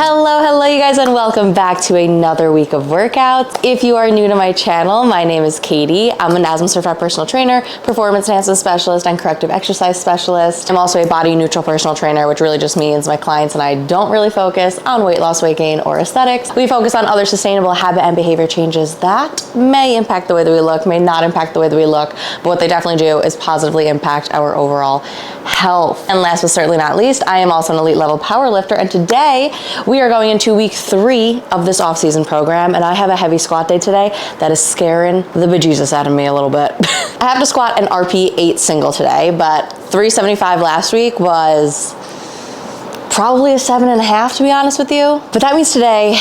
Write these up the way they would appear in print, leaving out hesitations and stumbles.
Hello you guys, and welcome back to another week of workouts. If you are new to my channel, my name is Katie. I'm a NASM certified personal trainer, performance enhancement specialist, and corrective exercise specialist. I'm also a body neutral personal trainer, which really just means my clients and I don't really focus on weight loss, weight gain, or aesthetics. We focus on other sustainable habit and behavior changes that may impact the way that we look, may not impact the way that we look, but what they definitely do is positively impact our overall health. And last but certainly not least, I am also an elite level power lifter, and today we are going into week 3 of this off-season program, and I have a heavy squat day today that is scaring the bejesus out of me a little bit. I have to squat an RP 8 single today, but 375 last week was probably a 7.5 to be honest with you. But that means today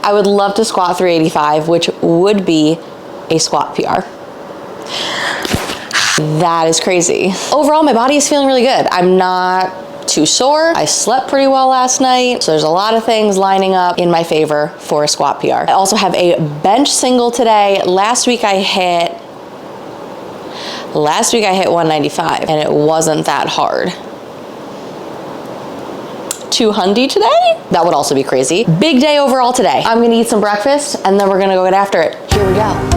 I would love to squat 385, which would be a squat PR. That is crazy. Overall, my body is feeling really good. I'm not too sore. I slept pretty well last night. So there's a lot of things lining up in my favor for a squat PR. I also have a bench single today. Last week I hit 195 and it wasn't that hard. 200 today? That would also be crazy. Big day overall today. I'm gonna eat some breakfast and then we're gonna go get after it. Here we go.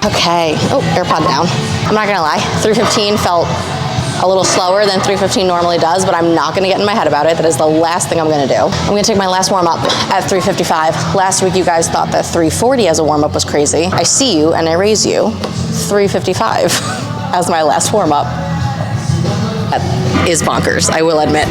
Okay, oh, AirPod down. I'm not gonna lie, 315 felt a little slower than 315 normally does, but I'm not gonna get in my head about it. That is the last thing I'm gonna do. I'm gonna take my last warm up at 355. Last week you guys thought that 340 as a warm up was crazy. I see you and I raise you 355 as my last warm up. That is bonkers, I will admit.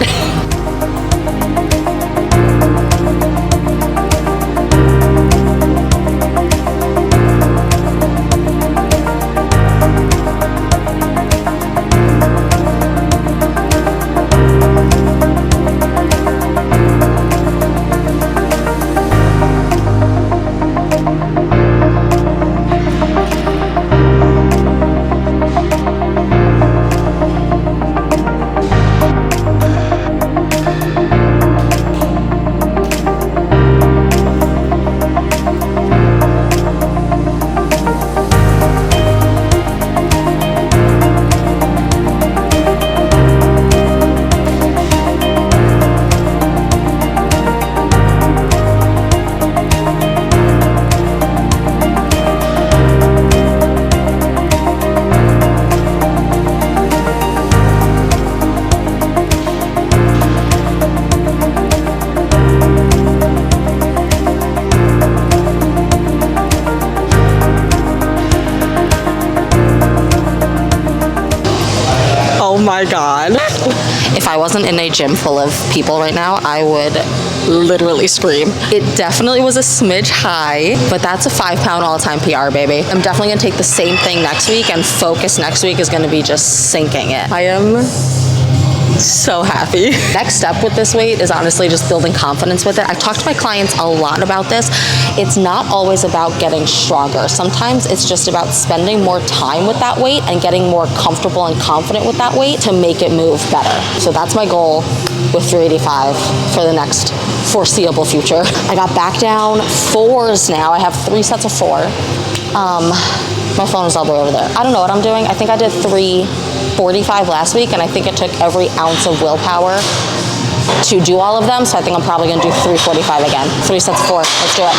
my God. If I wasn't in a gym full of people right now, I would literally scream. It definitely was a smidge high, but that's a 5-pound all-time PR, baby. I'm definitely gonna take the same thing next week, and focus next week is gonna be just sinking it. I am so happy. Next step with this weight is honestly just building confidence with it. I've talked to my clients a lot about this. It's not always about getting stronger. Sometimes it's just about spending more time with that weight and getting more comfortable and confident with that weight to make it move better. So that's my goal with 385 for the next foreseeable future. I got back down 4s now. I have 3 sets of 4. My phone is all the way over there. I don't know what I'm doing. I think I did 345 last week, and I think it took every ounce of willpower to do all of them. So I think I'm probably gonna do 345 again. 3 sets of 4. Let's do it.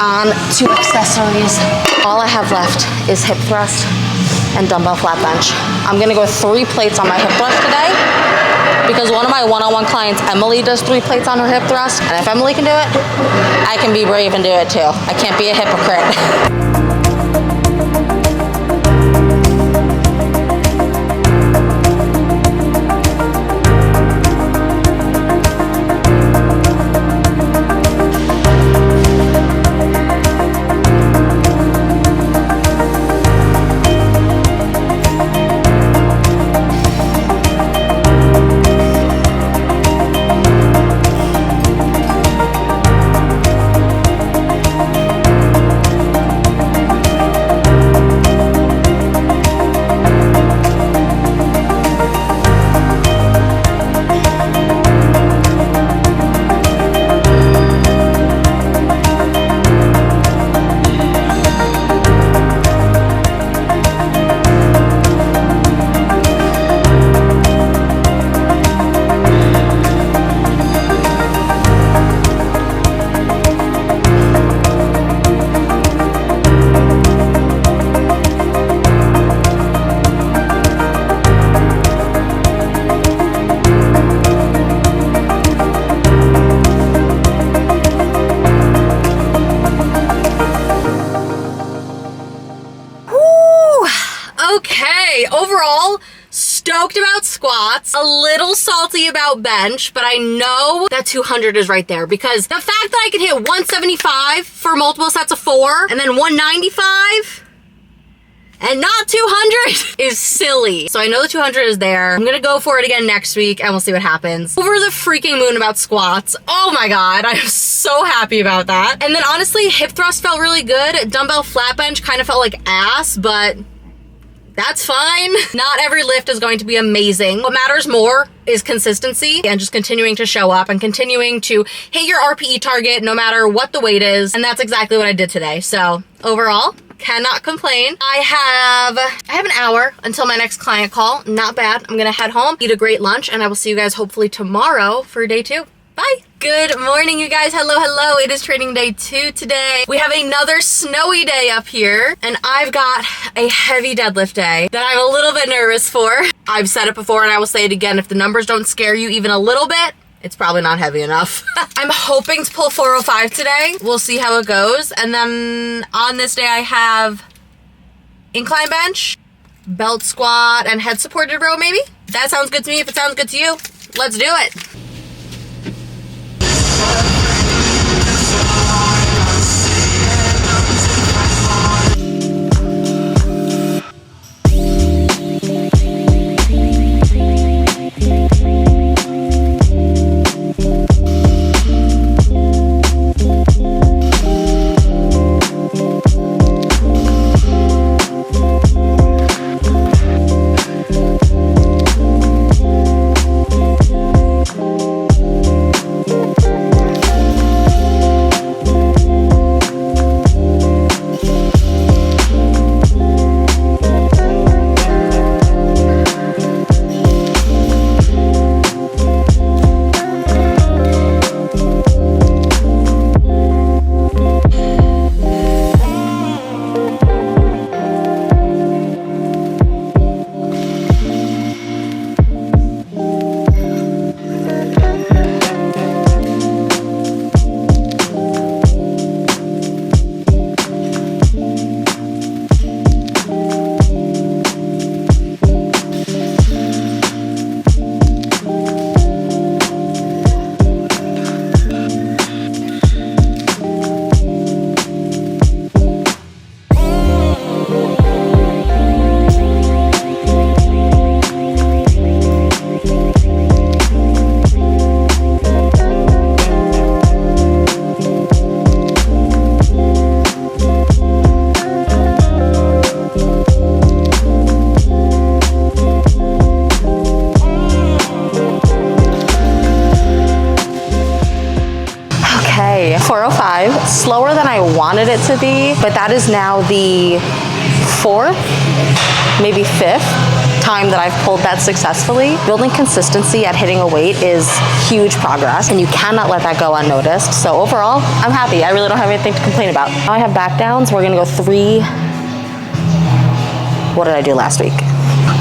On to accessories. All I have left is hip thrust and dumbbell flat bench. I'm gonna go 3 plates on my hip thrust today because one of my one-on-one clients, Emily, does 3 plates on her hip thrust. And if Emily can do it, I can be brave and do it too. I can't be a hypocrite. Okay, overall, stoked about squats, a little salty about bench, but I know that 200 is right there because the fact that I could hit 175 for multiple sets of 4 and then 195 and not 200 is silly. So I know the 200 is there. I'm gonna go for it again next week and we'll see what happens. Over the freaking moon about squats. Oh my God, I'm so happy about that. And then honestly, hip thrust felt really good. Dumbbell flat bench kind of felt like ass, but that's fine. Not every lift is going to be amazing. What matters more is consistency and just continuing to show up and continuing to hit your RPE target no matter what the weight is. And that's exactly what I did today. So overall, cannot complain. I have an hour until my next client call. Not bad. I'm gonna head home, eat a great lunch, and I will see you guys hopefully tomorrow for day 2. Bye. Good morning, you guys. Hello, hello. It is training day 2 today. We have another snowy day up here, and I've got a heavy deadlift day that I'm a little bit nervous for. I've said it before, and I will say it again. If the numbers don't scare you even a little bit, it's probably not heavy enough. I'm hoping to pull 405 today. We'll see how it goes. And then on this day, I have incline bench, belt squat, and head supported row maybe. That sounds good to me. If it sounds good to you, let's do it. Okay, 405, slower than I wanted it to be, but that is now the 4th, maybe 5th time that I've pulled that successfully. Building consistency at hitting a weight is huge progress, and you cannot let that go unnoticed. So overall, I'm happy. I really don't have anything to complain about. Now I have back downs. We're gonna go 3. What did I do last week?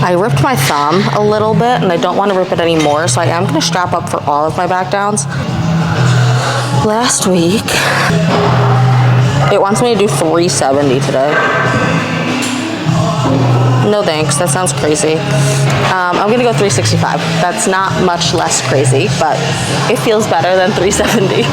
I ripped my thumb a little bit, and I don't want to rip it anymore, so I am gonna strap up for all of my back downs. Last week, it wants me to do 370 today. No thanks, that sounds crazy. I'm gonna go 365. That's not much less crazy, but it feels better than 370.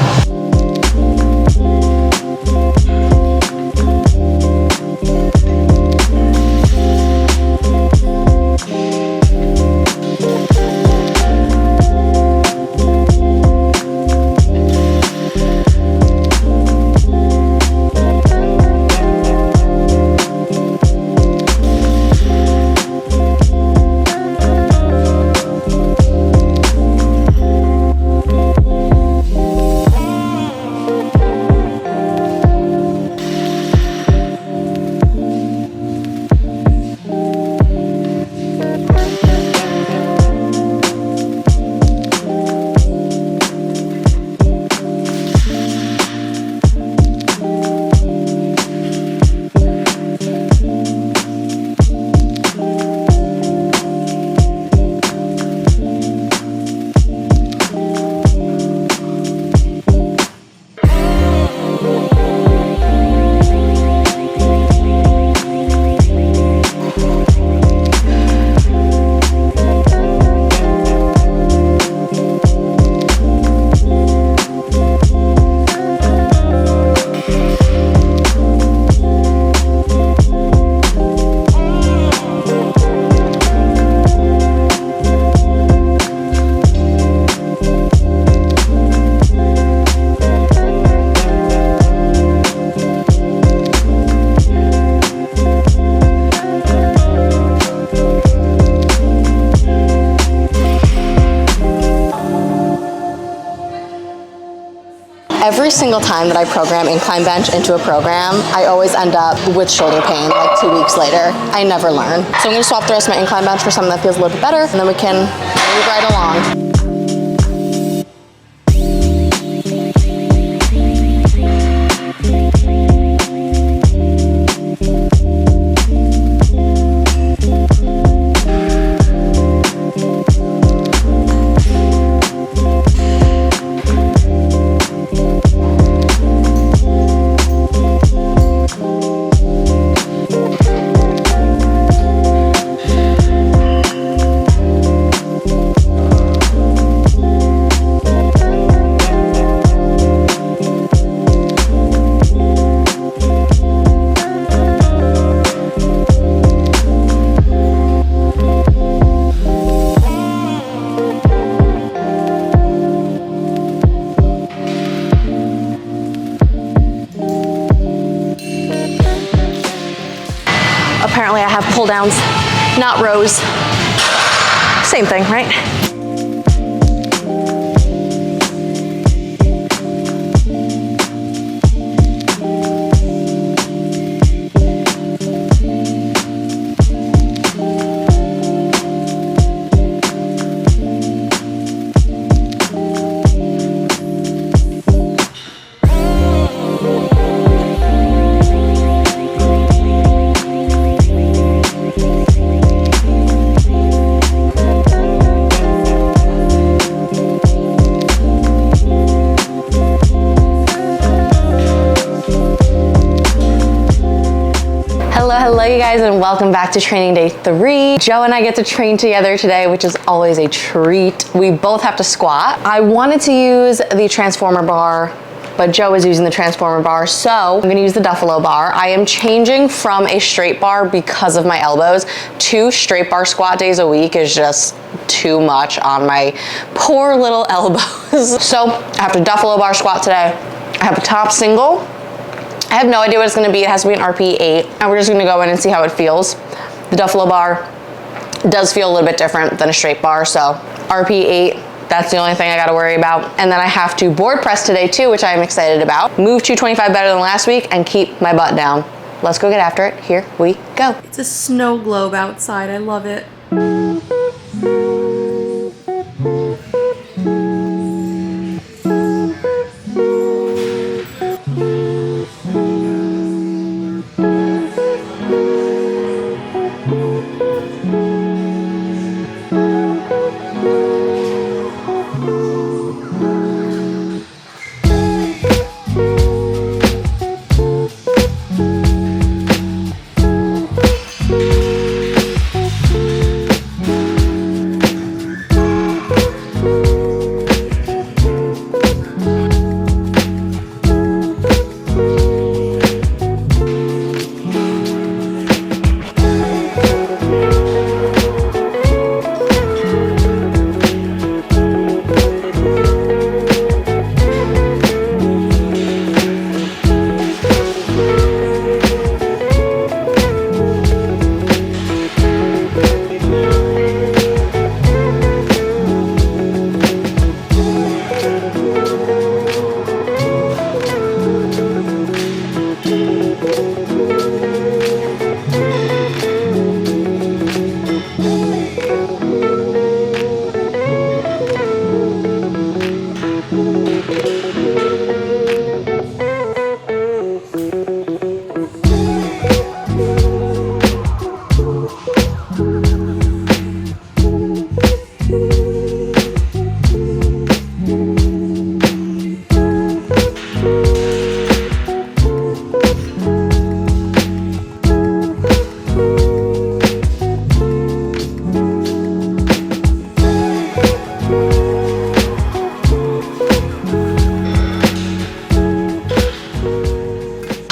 Every single time that I program incline bench into a program, I always end up with shoulder pain like 2 weeks later. I never learn. So I'm gonna swap the rest of my incline bench for something that feels a little bit better, and then we can move right along. Apparently I have pull downs, not rows. Same thing, right? Hello you guys, and welcome back to training day 3. Joe and I get to train together today, which is always a treat. We both have to squat. I wanted to use the transformer bar, but Joe is using the transformer bar, so I'm gonna use the Duffalo bar. I am changing from a straight bar because of my elbows. 2 straight bar squat days a week is just too much on my poor little elbows. So I have to Duffalo bar squat today. I have a top single. I have no idea what it's gonna be. It has to be an RP 8, and we're just gonna go in and see how it feels. The Duffalo bar does feel a little bit different than a straight bar, so RP 8, that's the only thing I gotta worry about. And then I have to board press today too, which I'm excited about. Move 225 better than last week and keep my butt down. Let's go get after it. Here we go. It's a snow globe outside. I love it.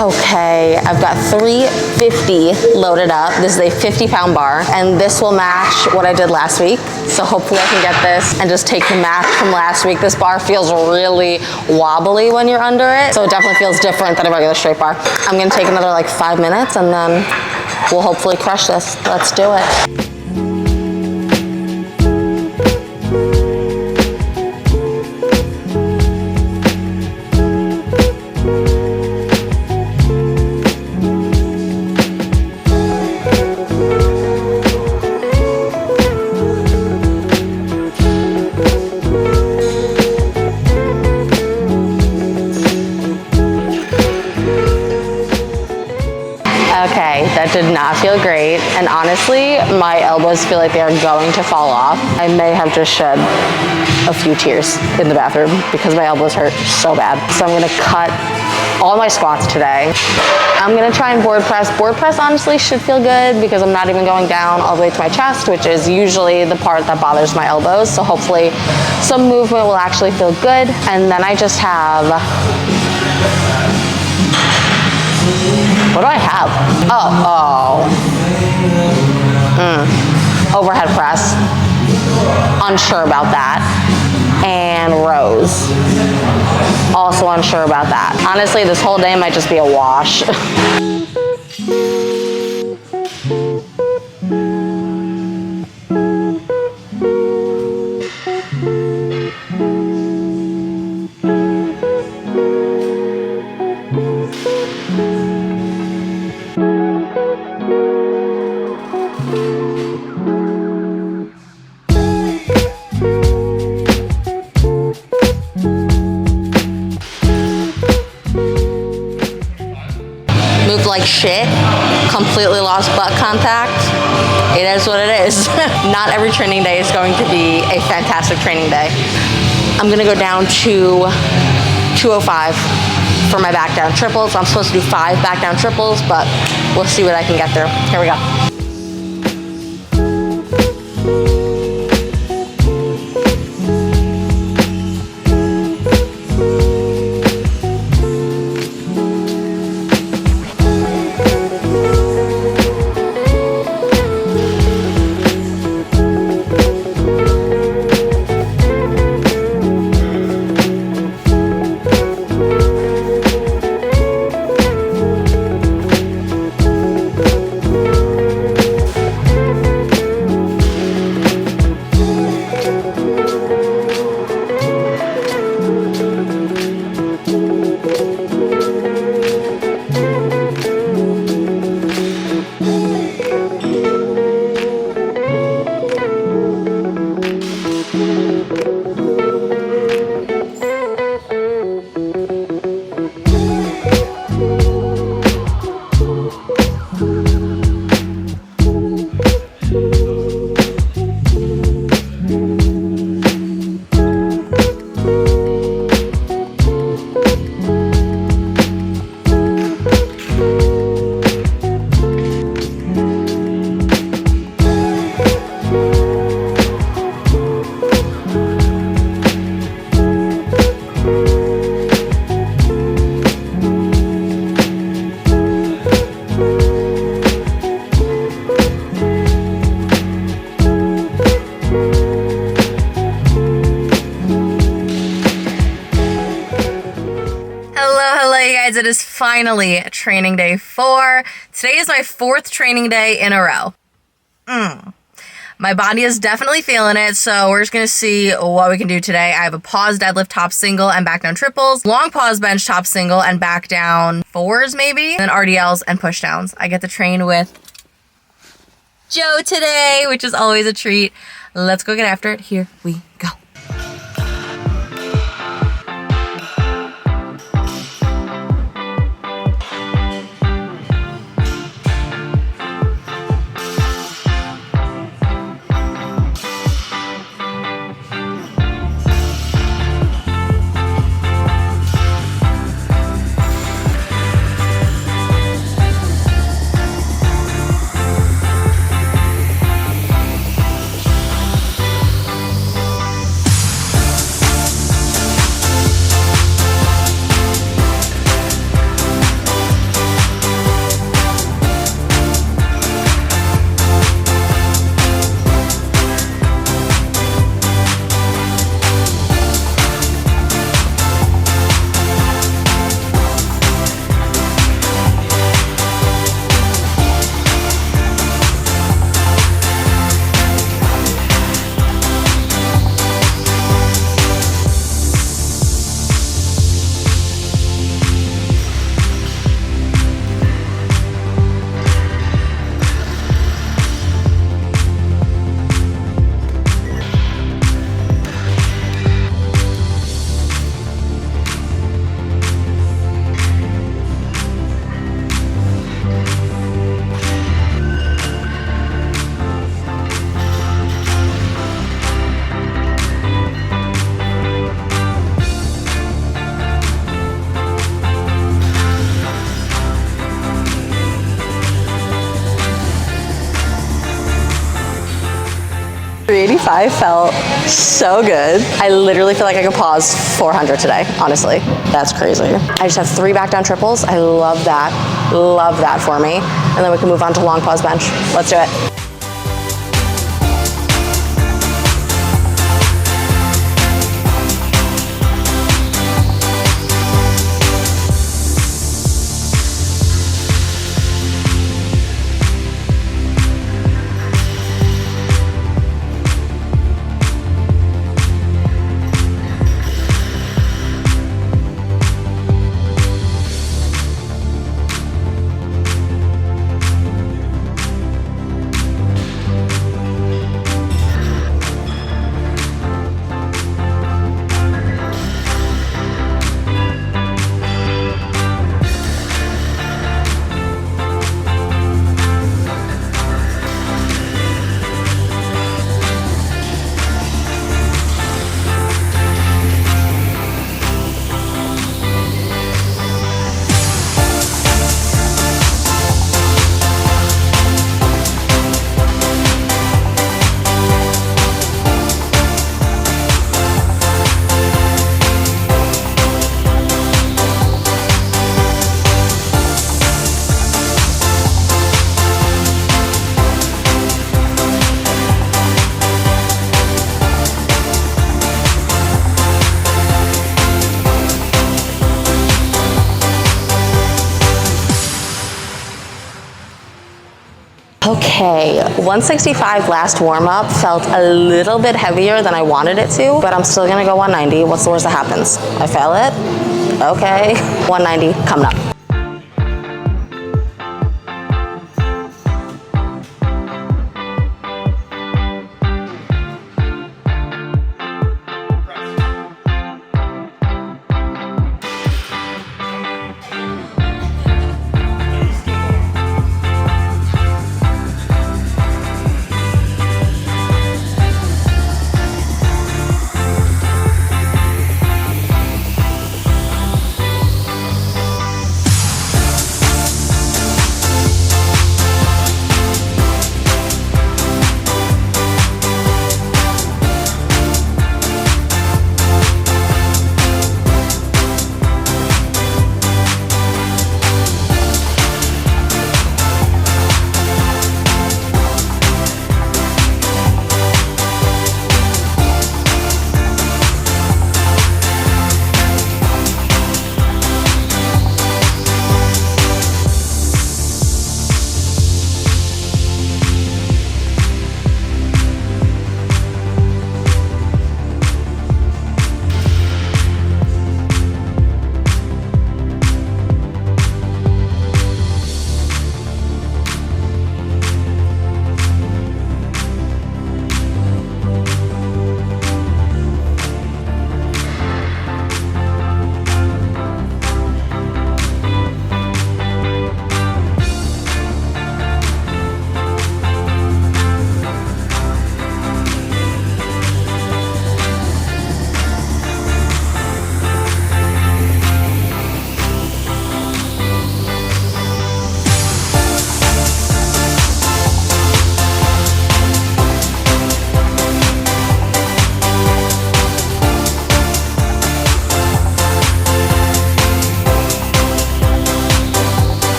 Okay, I've got 350 loaded up. This is a 50-pound bar, and this will match what I did last week. So hopefully I can get this and just take the match from last week. This bar feels really wobbly when you're under it, so it definitely feels different than a regular straight bar. I'm gonna take another like 5 minutes, and then we'll hopefully crush this. Let's do it. Okay, that did not feel great. And honestly, my elbows feel like they are going to fall off. I may have just shed a few tears in the bathroom because my elbows hurt so bad. So I'm gonna cut all my squats today. I'm gonna try and board press. Board press honestly should feel good because I'm not even going down all the way to my chest, which is usually the part that bothers my elbows. So hopefully some movement will actually feel good. And then I just have, what do I have? Overhead press. Unsure about that. And rows. Also unsure about that. Honestly, this whole day might just be a wash. Moved like shit, completely lost butt contact. It is what it is. Not every training day is going to be a fantastic training day. I'm gonna go down to 205 for my back down triples. I'm supposed to do 5 back down triples, but we'll see what I can get through. Here we go. It is finally training day 4. Today is my 4th training day in a row. My body is definitely feeling it, so we're just gonna see what we can do today. I have a pause deadlift top single and back down triples, long pause bench top single and back down 4s maybe, and then RDLs and push downs. I get to train with Joe today, which is always a treat. Let's go get after it. Here we go. 385 felt so good. I literally feel like I could pause 400 today, honestly. That's crazy. I just have 3 back down triples. I love that. Love that for me. And then we can move on to long pause bench. Let's do it. Okay, 165 last warm-up felt a little bit heavier than I wanted it to, but I'm still gonna go 190. What's the worst that happens? I fail it? Okay, 190 coming up.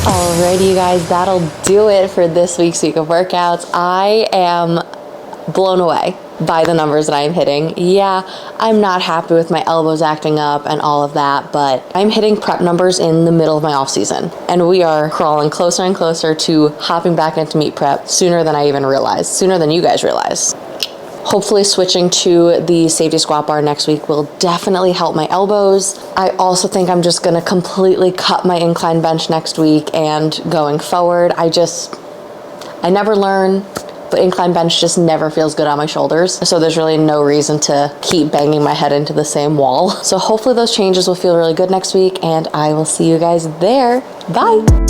Alrighty, you guys, that'll do it for this week's week of workouts. I am blown away by the numbers that I'm hitting. Yeah, I'm not happy with my elbows acting up and all of that, but I'm hitting prep numbers in the middle of my off season, and we are crawling closer and closer to hopping back into meet prep sooner than I even realized, sooner than you guys realize. Hopefully switching to the safety squat bar next week will definitely help my elbows. I also think I'm just gonna completely cut my incline bench next week, and going forward, I never learn, but incline bench just never feels good on my shoulders. So there's really no reason to keep banging my head into the same wall. So hopefully those changes will feel really good next week, and I will see you guys there. Bye.